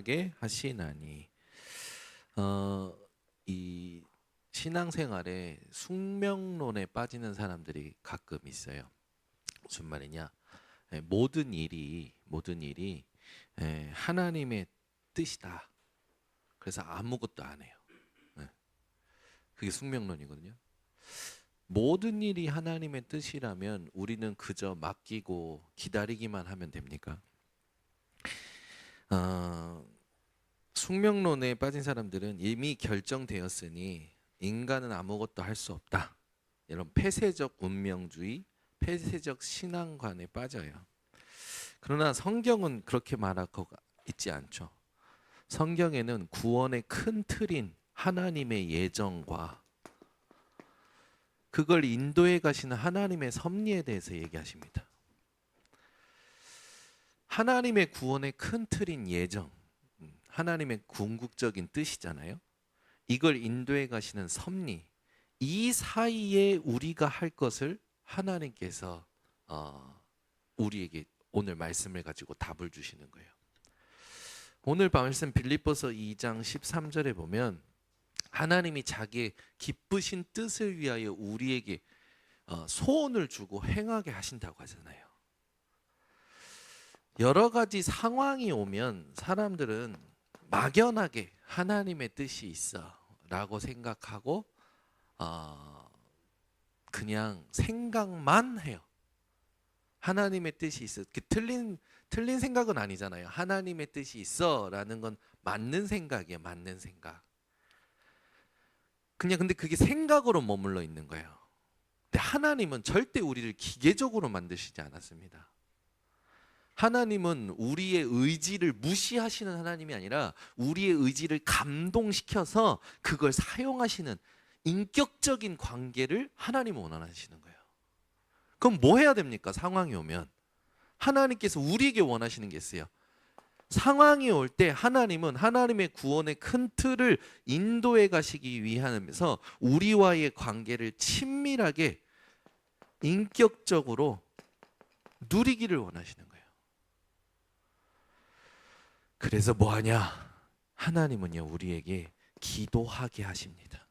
충만하게 하시나니. 이 신앙생활에 숙명론에 빠지는 사람들이 가끔 있어요. 무슨 말이냐? 모든 일이 하나님의 뜻이다. 그래서 아무것도 안 해요. 그게 숙명론이거든요. 모든 일이 하나님의 뜻이라면 우리는 그저 맡기고 기다리기만 하면 됩니까? 숙명론에 빠진 사람들은 이미 결정되었으니 인간은 아무것도 할 수 없다. 이런 폐쇄적 운명주의, 폐쇄적 신앙관에 빠져요. 그러나 성경은 그렇게 말하고 있지 않죠. 성경에는 구원의 큰 틀인 하나님의 예정과 그걸 인도해 가시는 하나님의 섭리에 대해서 얘기하십니다. 하나님의 구원의 큰 틀인 예정, 하나님의 궁극적인 뜻이잖아요. 이걸 인도해 가시는 섭리, 이 사이에 우리가 할 것을 하나님께서 우리에게 오늘 말씀을 가지고 답을 주시는 거예요. 오늘 말씀 빌립보서 2장 13절에 보면 하나님이 자기의 기쁘신 뜻을 위하여 우리에게 소원을 주고 행하게 하신다고 하잖아요. 여러 가지 상황이 오면 사람들은 막연하게 하나님의 뜻이 있어 라고 생각하고 그냥 생각만 해요. 하나님의 뜻이 있어. 틀린 생각은 아니잖아요. 하나님의 뜻이 있어 라는 건 맞는 생각이에요. 맞는 생각. 근데 그게 생각으로 머물러 있는 거예요. 근데 하나님은 절대 우리를 기계적으로 만드시지 않았습니다. 하나님은 우리의 의지를 무시하시는 하나님이 아니라 우리의 의지를 감동시켜서 그걸 사용하시는 인격적인 관계를 하나님은 원하시는 거예요. 그럼 뭐 해야 됩니까? 상황이 오면 하나님께서 우리에게 원하시는 게 있어요. 상황이 올 때 하나님은 하나님의 구원의 큰 틀을 인도해 가시기 위하면서 우리와의 관계를 친밀하게 인격적으로 누리기를 원하시는 거예요. 그래서 뭐 하냐? 하나님은요, 우리에게 기도하게 하십니다.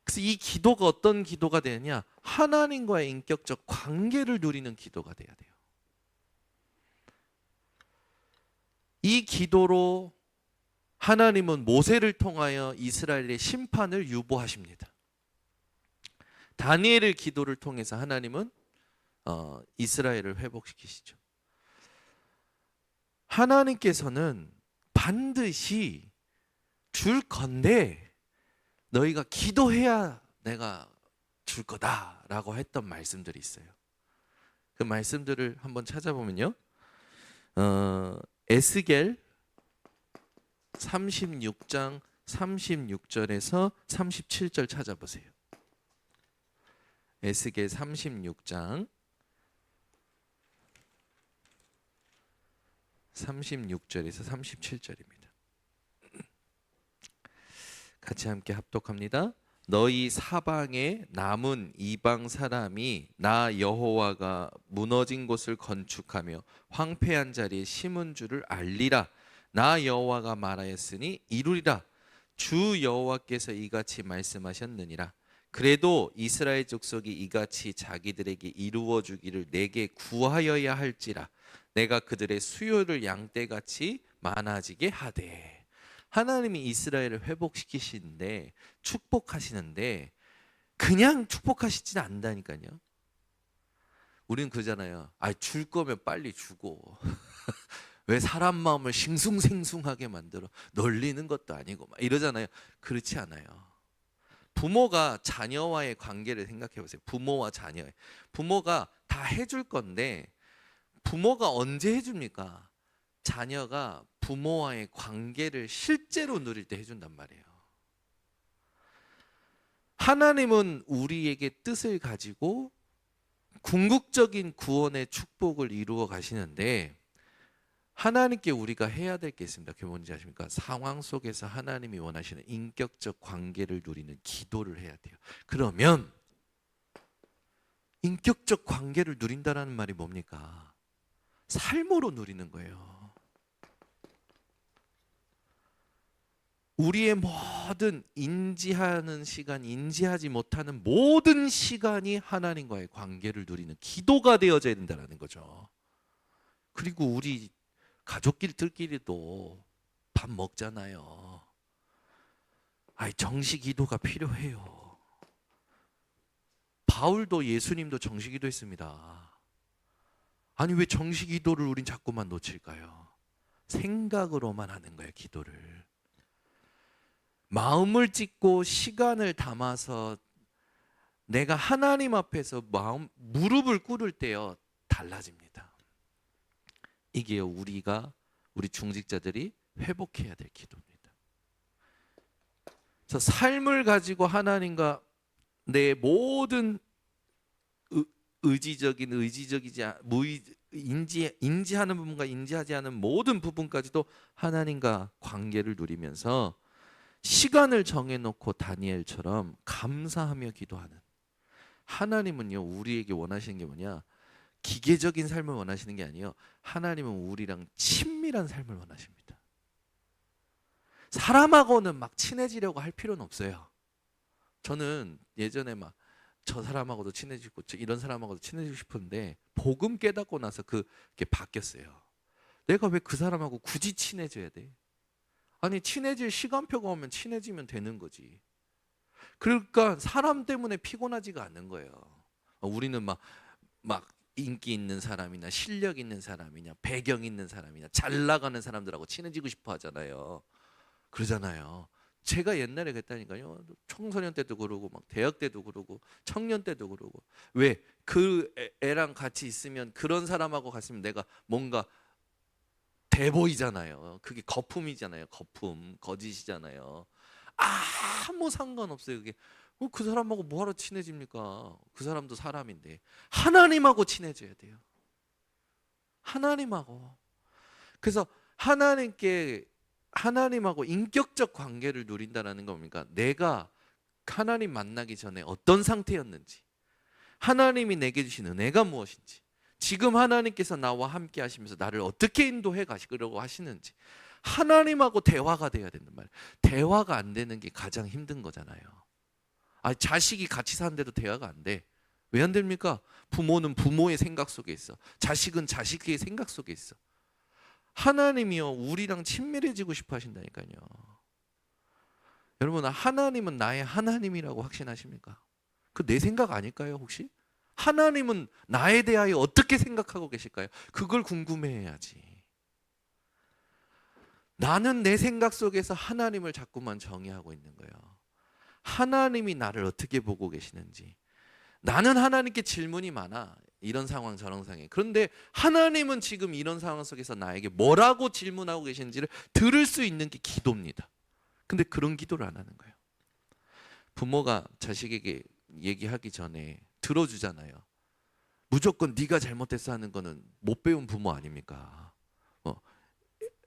그래서 이 기도가 어떤 기도가 되느냐? 하나님과의 인격적 관계를 누리는 기도가 돼야 돼요. 이 기도로 하나님은 모세를 통하여 이스라엘의 심판을 유보하십니다. 다니엘의 기도를 통해서 하나님은 이스라엘을 회복시키시죠. 하나님께서는 반드시 줄 건데 너희가 기도해야 내가 줄 거다라고 했던 말씀들이 있어요. 그 말씀들을 한번 찾아보면요. 에스겔 36장 36절에서 37절 찾아보세요. 에스겔 36장 36절에서 37절입니다. 같이 함께 합독합니다. 너희 사방에 남은 이방 사람이 나 여호와가 무너진 곳을 건축하며 황폐한 자리에 심은 줄을 알리라. 나 여호와가 말하였으니 이루리라. 주 여호와께서 이같이 말씀하셨느니라. 그래도 이스라엘 족속이 이같이 자기들에게 이루어 주기를 내게 구하여야 할지라. 내가 그들의 수요를 양떼같이 많아지게 하되. 하나님이 이스라엘을 회복시키시는데 축복하시는데 그냥 축복하시진 않는다니까요. 우리는 그러잖아요. 줄 거면 빨리 주고 왜 사람 마음을 싱숭생숭하게 만들어? 놀리는 것도 아니고 막 이러잖아요. 그렇지 않아요. 부모가 자녀와의 관계를 생각해 보세요. 부모와 자녀. 부모가 다 해줄 건데 부모가 언제 해줍니까? 자녀가 부모와의 관계를 실제로 누릴 때 해준단 말이에요. 하나님은 우리에게 뜻을 가지고 궁극적인 구원의 축복을 이루어 가시는데 하나님께 우리가 해야 될 게 있습니다. 그게 뭔지 아십니까? 상황 속에서 하나님이 원하시는 인격적 관계를 누리는 기도를 해야 돼요. 그러면 인격적 관계를 누린다라는 말이 뭡니까? 삶으로 누리는 거예요. 우리의 모든 인지하는 시간, 인지하지 못하는 모든 시간이 하나님과의 관계를 누리는 기도가 되어져야 된다는 거죠. 그리고 우리 가족들끼리도 밥 먹잖아요. 정시 기도가 필요해요. 바울도 예수님도 정시 기도했습니다. 아니 왜 정시 기도를 우린 자꾸만 놓칠까요? 생각으로만 하는 거예요, 기도를. 마음을 찢고 시간을 담아서 내가 하나님 앞에서 무릎을 꿇을 때요 달라집니다. 이게요 우리 중직자들이 회복해야 될 기도입니다. 그래서 삶을 가지고 하나님과 내 모든 의지적이지 인지하는 부분과 인지하지 않은 모든 부분까지도 하나님과 관계를 누리면서 시간을 정해놓고 다니엘처럼 감사하며 기도하는, 하나님은요 우리에게 원하시는 게 뭐냐, 기계적인 삶을 원하시는 게 아니에요. 하나님은 우리랑 친밀한 삶을 원하십니다. 사람하고는 막 친해지려고 할 필요는 없어요. 저는 예전에 막 저 사람하고도 친해지고 이런 사람하고도 친해지고 싶은데 복음 깨닫고 나서 그게 바뀌었어요. 내가 왜 그 사람하고 굳이 친해져야 돼? 아니 친해질 시간표가 오면 친해지면 되는 거지. 그러니까 사람 때문에 피곤하지가 않는 거예요. 우리는 막 인기 있는 사람이나 실력 있는 사람이냐 배경 있는 사람이냐 잘 나가는 사람들하고 친해지고 싶어 하잖아요. 그러잖아요. 제가 옛날에 그랬다니까요. 청소년 때도 그러고 막 대학 때도 그러고 청년 때도 그러고. 왜? 그 애랑 같이 있으면, 그런 사람하고 갔으면 내가 뭔가 돼 보이잖아요. 그게 거품이잖아요. 거품, 거짓이잖아요. 아무 상관없어요. 그게 그 사람하고 뭐하러 친해집니까? 그 사람도 사람인데. 하나님하고 친해져야 돼요. 하나님하고. 그래서 하나님하고 인격적 관계를 누린다는 겁니까? 내가 하나님 만나기 전에 어떤 상태였는지, 하나님이 내게 주신 은혜가 무엇인지, 지금 하나님께서 나와 함께 하시면서 나를 어떻게 인도해 가시려고 하시는지, 하나님하고 대화가 돼야 된단 말이에요. 대화가 안 되는 게 가장 힘든 거잖아요. 자식이 같이 사는데도 대화가 안 돼. 왜 안 됩니까? 부모는 부모의 생각 속에 있어. 자식은 자식의 생각 속에 있어. 하나님이요 우리랑 친밀해지고 싶어 하신다니까요. 여러분, 하나님은 나의 하나님이라고 확신하십니까? 그 내 생각 아닐까요 혹시? 하나님은 나에 대하여 어떻게 생각하고 계실까요? 그걸 궁금해해야지. 나는 내 생각 속에서 하나님을 자꾸만 정의하고 있는 거예요. 하나님이 나를 어떻게 보고 계시는지. 나는 하나님께 질문이 많아. 이런 상황 저런 상황에. 그런데 하나님은 지금 이런 상황 속에서 나에게 뭐라고 질문하고 계신지를 들을 수 있는 게 기도입니다. 근데 그런 기도를 안 하는 거예요. 부모가 자식에게 얘기하기 전에 들어주잖아요. 무조건 네가 잘못했어 하는 거는 못 배운 부모 아닙니까?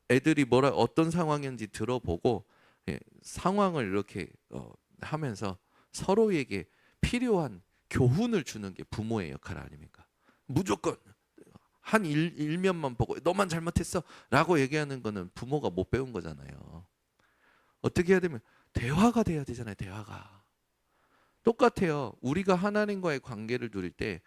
애들이 어떤 상황인지 들어보고 상황을 이렇게 하면서 서로에게 필요한 교훈을 주는 게 부모의 역할 아닙니까? 무조건 한 일면만 보고 너만 잘못했어 라고 얘기하는 거는 부모가 못 배운 거잖아요. 어떻게 해야 되면 대화가 돼야 되잖아요. 대화가 똑같아요. 우리가 하나님과의 관계를 누릴 때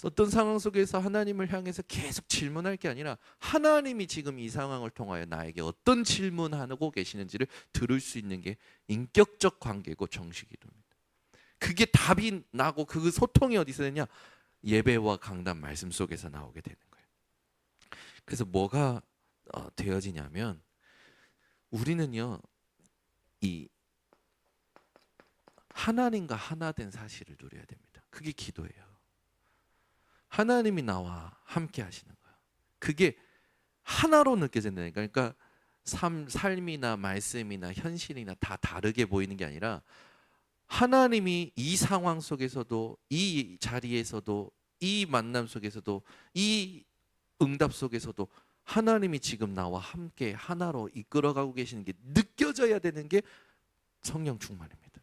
어떤 상황 속에서 하나님을 향해서 계속 질문할 게 아니라 하나님이 지금 이 상황을 통하여 나에게 어떤 질문하고 계시는지를 들을 수 있는 게 인격적 관계고 정식기도입니다. 그게 답이 나고 그 소통이 어디서 되냐? 예배와 강단 말씀 속에서 나오게 되는 거예요. 그래서 뭐가 되어지냐면 우리는요 이 하나님과 하나 된 사실을 누려야 됩니다. 그게 기도예요. 하나님이 나와 함께 하시는 거예요. 그게 하나로 느껴진다니까. 그러니까 삶이나 말씀이나 현실이나 다 다르게 보이는 게 아니라 하나님이 이 상황 속에서도, 이 자리에서도, 이 만남 속에서도, 이 응답 속에서도 하나님이 지금 나와 함께 하나로 이끌어가고 계시는 게 느껴져야 되는 게 성령 충만입니다.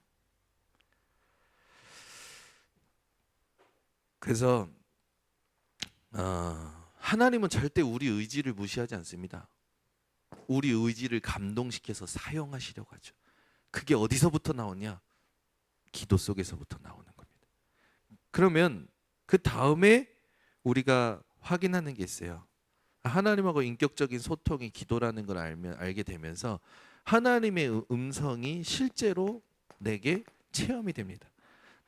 그래서 하나님은 절대 우리 의지를 무시하지 않습니다. 우리 의지를 감동시켜서 사용하시려고 하죠. 그게 어디서부터 나오냐? 기도 속에서부터 나오는 겁니다. 그러면 그 다음에 우리가 확인하는 게 있어요. 하나님하고 인격적인 소통이 기도라는 걸 알게 되면서 하나님의 음성이 실제로 내게 체험이 됩니다.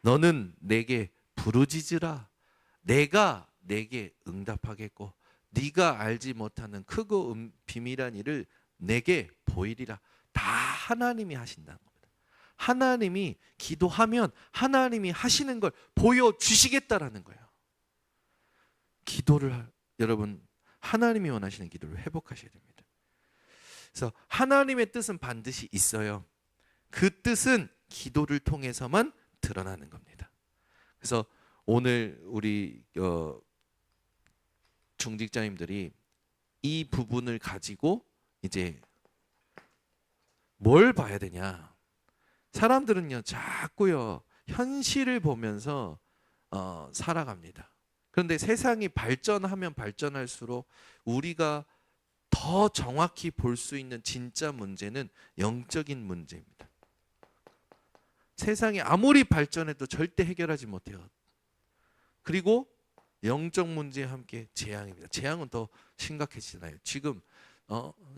너는 내게 부르짖으라. 내가 내게 응답하겠고 네가 알지 못하는 크고 비밀한 일을 내게 보이리라. 다 하나님이 하신다는 겁니다. 하나님이 기도하면 하나님이 하시는 걸 보여주시겠다라는 거예요. 기도를 여러분 하나님이 원하시는 기도를 회복하셔야 됩니다. 그래서 하나님의 뜻은 반드시 있어요. 그 뜻은 기도를 통해서만 드러나는 겁니다. 그래서 오늘 우리 중직자님들이 이 부분을 가지고 이제 뭘 봐야 되냐? 사람들은요 자꾸요 현실을 보면서 살아갑니다. 그런데 세상이 발전하면 발전할수록 우리가 더 정확히 볼 수 있는 진짜 문제는 영적인 문제입니다. 세상이 아무리 발전해도 절대 해결하지 못해요. 그리고 영적 문제와 함께 재앙입니다. 재앙은 더 심각해지잖아요. 지금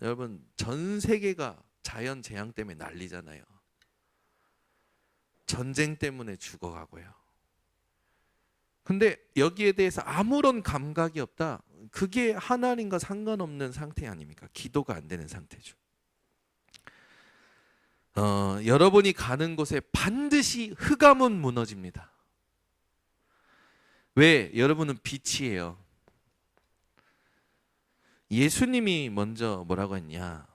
여러분 전 세계가 자연 재앙 때문에 난리잖아요. 전쟁 때문에 죽어가고요. 근데 여기에 대해서 아무런 감각이 없다. 그게 하나님과 상관없는 상태 아닙니까? 기도가 안 되는 상태죠. 여러분이 가는 곳에 반드시 흑암은 무너집니다. 왜? 여러분은 빛이에요. 예수님이 먼저 뭐라고 했냐?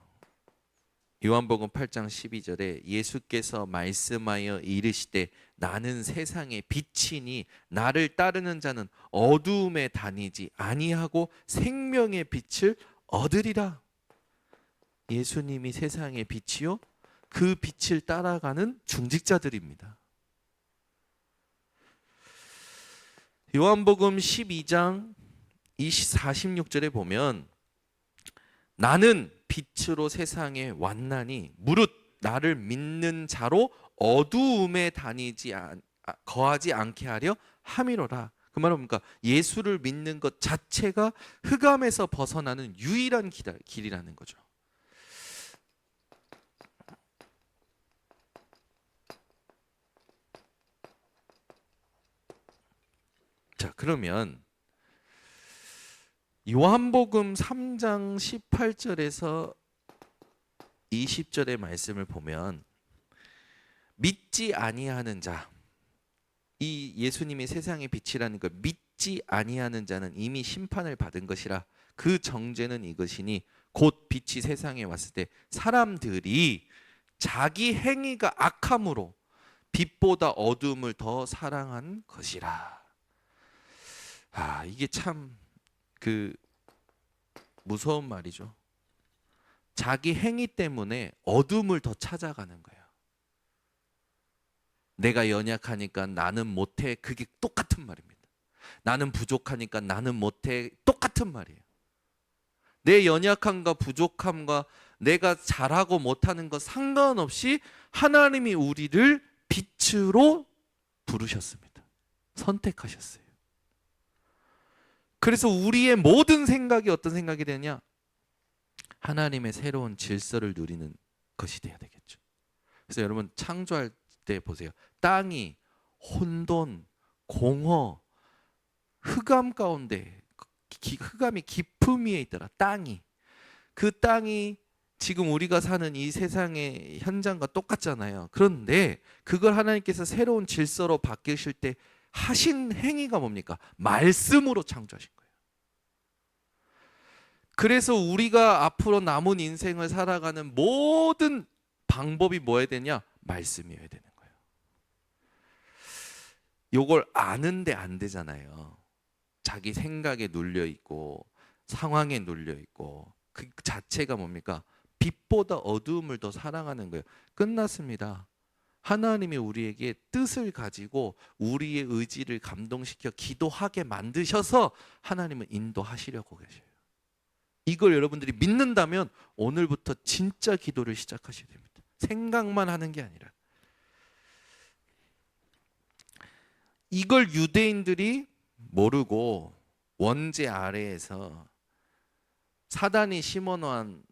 요한복음 8장 12절에 예수께서 말씀하여 이르시되 나는 세상의 빛이니 나를 따르는 자는 어두움에 다니지 아니하고 생명의 빛을 얻으리라. 예수님이 세상의 빛이요 그 빛을 따라가는 중직자들입니다. 요한복음 12장 46절에 보면 나는 빛으로 세상에 왔나니 무릇 나를 믿는 자로 어두움에 거하지 않게 하려 함이로라. 그 말은 뭡니까? 예수를 믿는 것 자체가 흑암에서 벗어나는 유일한 길이라는 거죠. 자, 그러면 요한복음 3장 18절에서 20절의 말씀을 보면 믿지 아니하는 자, 이 예수님이 세상의 빛이라는 걸 믿지 아니하는 자는 이미 심판을 받은 것이라. 그 정죄는 이것이니 곧 빛이 세상에 왔을 때 사람들이 자기 행위가 악함으로 빛보다 어둠을 더 사랑한 것이라. 이게 참 무서운 말이죠. 자기 행위 때문에 어둠을 더 찾아가는 거예요. 내가 연약하니까 나는 못해. 그게 똑같은 말입니다. 나는 부족하니까 나는 못해. 똑같은 말이에요. 내 연약함과 부족함과 내가 잘하고 못하는 것 상관없이 하나님이 우리를 빛으로 부르셨습니다. 선택하셨어요. 그래서 우리의 모든 생각이 어떤 생각이 되냐? 하나님의 새로운 질서를 누리는 것이 되어야 되겠죠. 그래서 여러분 창조할 때 보세요. 땅이 혼돈, 공허, 흑암 가운데 흑암이 깊음 위에 있더라. 땅이. 그 땅이 지금 우리가 사는 이 세상의 현장과 똑같잖아요. 그런데 그걸 하나님께서 새로운 질서로 바뀌실 때 하신 행위가 뭡니까? 말씀으로 창조하신 거예요. 그래서 우리가 앞으로 남은 인생을 살아가는 모든 방법이 뭐여야 되냐? 말씀이어야 되는 거예요. 요걸 아는데 안 되잖아요. 자기 생각에 눌려 있고 상황에 눌려 있고 그 자체가 뭡니까? 빛보다 어두움을 더 사랑하는 거예요. 끝났습니다. 하나님이 우리에게 뜻을 가지고 우리의 의지를 감동시켜 기도하게 만드셔서 하나님은 인도하시려고 계셔요. 이걸 여러분들이 믿는다면 오늘부터 진짜 기도를 시작하셔야 됩니다. 생각만 하는 게 아니라. 이걸 유대인들이 모르고 원죄 아래에서 사단이 심어놓은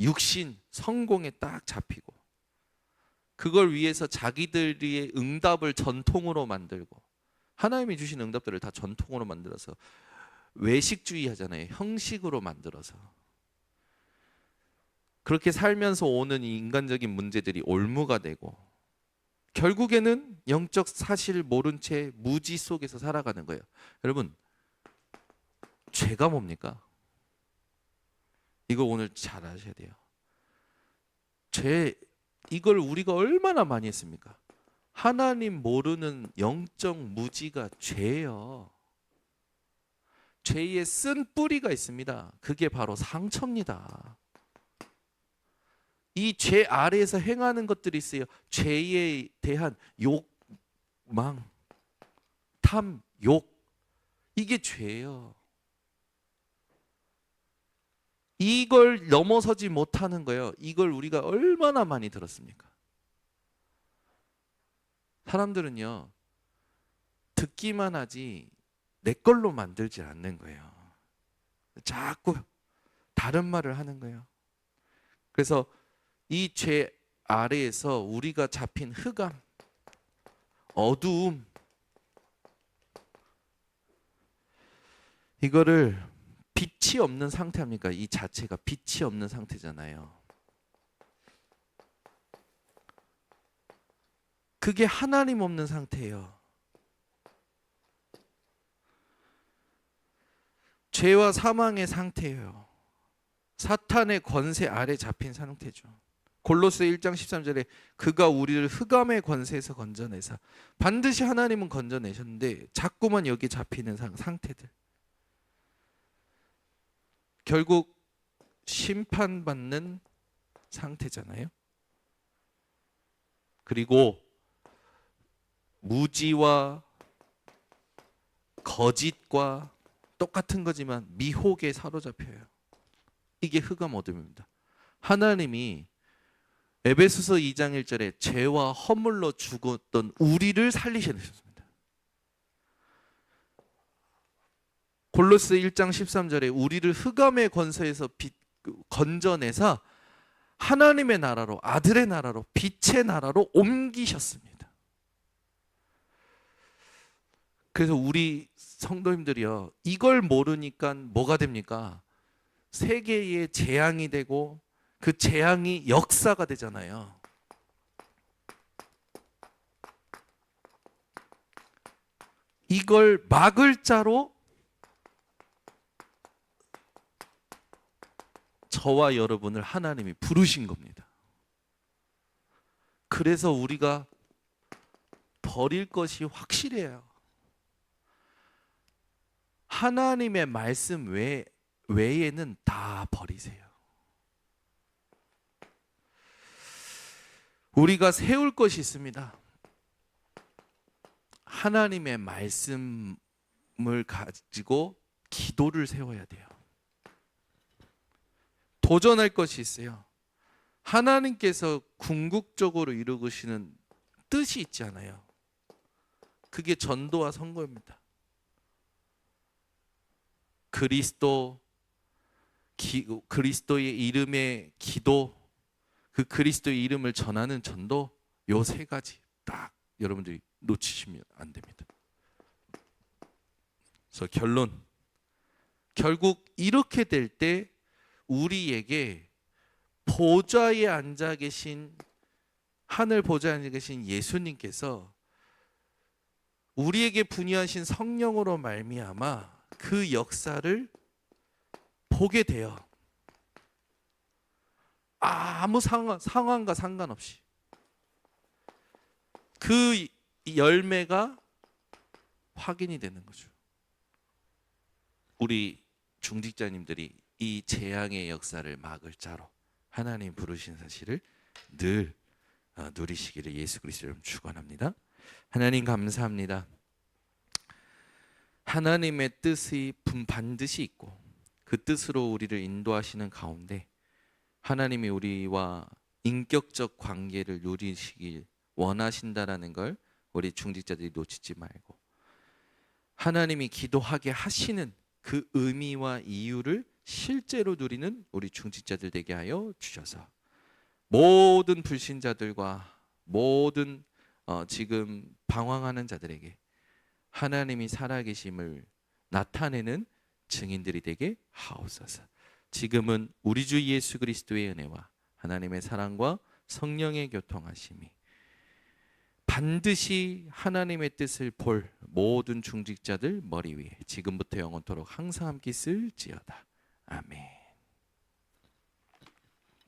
육신, 성공에 딱 잡히고 그걸 위해서 자기들의 응답을 전통으로 만들고 하나님이 주신 응답들을 다 전통으로 만들어서 외식주의 하잖아요. 형식으로 만들어서 그렇게 살면서 오는 이 인간적인 문제들이 올무가 되고 결국에는 영적 사실을 모른 채 무지 속에서 살아가는 거예요. 여러분, 죄가 뭡니까? 이거 오늘 잘 아셔야 돼요. 이걸 우리가 얼마나 많이 했습니까? 하나님 모르는 영적 무지가 죄예요. 죄의 쓴 뿌리가 있습니다. 그게 바로 상처입니다. 이 죄 아래에서 행하는 것들이 있어요. 죄에 대한 욕망, 탐, 욕. 이게 죄예요. 이걸 넘어서지 못하는 거예요. 이걸 우리가 얼마나 많이 들었습니까? 사람들은요, 듣기만 하지 내 걸로 만들지 않는 거예요. 자꾸 다른 말을 하는 거예요. 그래서 이 죄 아래에서 우리가 잡힌 흑암, 어두움, 이거를 빛이 없는 상태 합니까? 이 자체가 빛이 없는 상태잖아요. 그게 하나님 없는 상태예요. 죄와 사망의 상태예요. 사탄의 권세 아래 잡힌 상태죠. 골로새 1장 13절에 그가 우리를 흑암의 권세에서 건져내사, 반드시 하나님은 건져내셨는데 자꾸만 여기 잡히는 상태들. 결국 심판받는 상태잖아요. 그리고 무지와 거짓과 똑같은 거지만 미혹에 사로잡혀요. 이게 흑암 어둠입니다. 하나님이 에베소서 2장 1절에 죄와 허물로 죽었던 우리를 살리셨습니다. 골로새 1장 13절에 우리를 흑암의 권세에서 건져내사 하나님의 나라로, 아들의 나라로, 빛의 나라로 옮기셨습니다. 그래서 우리 성도님들이요, 이걸 모르니까 뭐가 됩니까? 세계의 재앙이 되고 그 재앙이 역사가 되잖아요. 이걸 막을 자로 저와 여러분을 하나님이 부르신 겁니다. 그래서 우리가 버릴 것이 확실해요. 하나님의 말씀 외에는 다 버리세요. 우리가 세울 것이 있습니다. 하나님의 말씀을 가지고 기도를 세워야 돼요. 도전할 것이 있어요. 하나님께서 궁극적으로 이루시는 뜻이 있잖아요. 그게 전도와 선거입니다. 그리스도의 이름의 기도, 그 그리스도의 이름을 전하는 전도, 요 세 가지 딱 여러분들이 놓치시면 안 됩니다. 그래서 결국 이렇게 될 때 우리에게 보좌에 앉아 계신, 하늘 보좌에 앉아 계신 예수님께서 우리에게 분유하신 성령으로 말미암아 그 역사를 보게 돼요. 아무 상황과 상관없이 그 열매가 확인이 되는 거죠. 우리 중직자님들이 이 재앙의 역사를 막을 자로 하나님 부르신 사실을 늘 누리시기를 예수 그리스도 이름 축원합니다. 하나님 감사합니다. 하나님의 뜻이 반드시 있고 그 뜻으로 우리를 인도하시는 가운데 하나님이 우리와 인격적 관계를 누리시길 원하신다라는 걸 우리 중직자들이 놓치지 말고 하나님이 기도하게 하시는 그 의미와 이유를 실제로 누리는 우리 중직자들 되게 하여 주셔서 모든 불신자들과 모든 지금 방황하는 자들에게 하나님이 살아계심을 나타내는 증인들이 되게 하옵소서. 지금은 우리 주 예수 그리스도의 은혜와 하나님의 사랑과 성령의 교통하심이 반드시 하나님의 뜻을 볼 모든 중직자들 머리 위에 지금부터 영원토록 항상 함께 있을지어다. 아멘.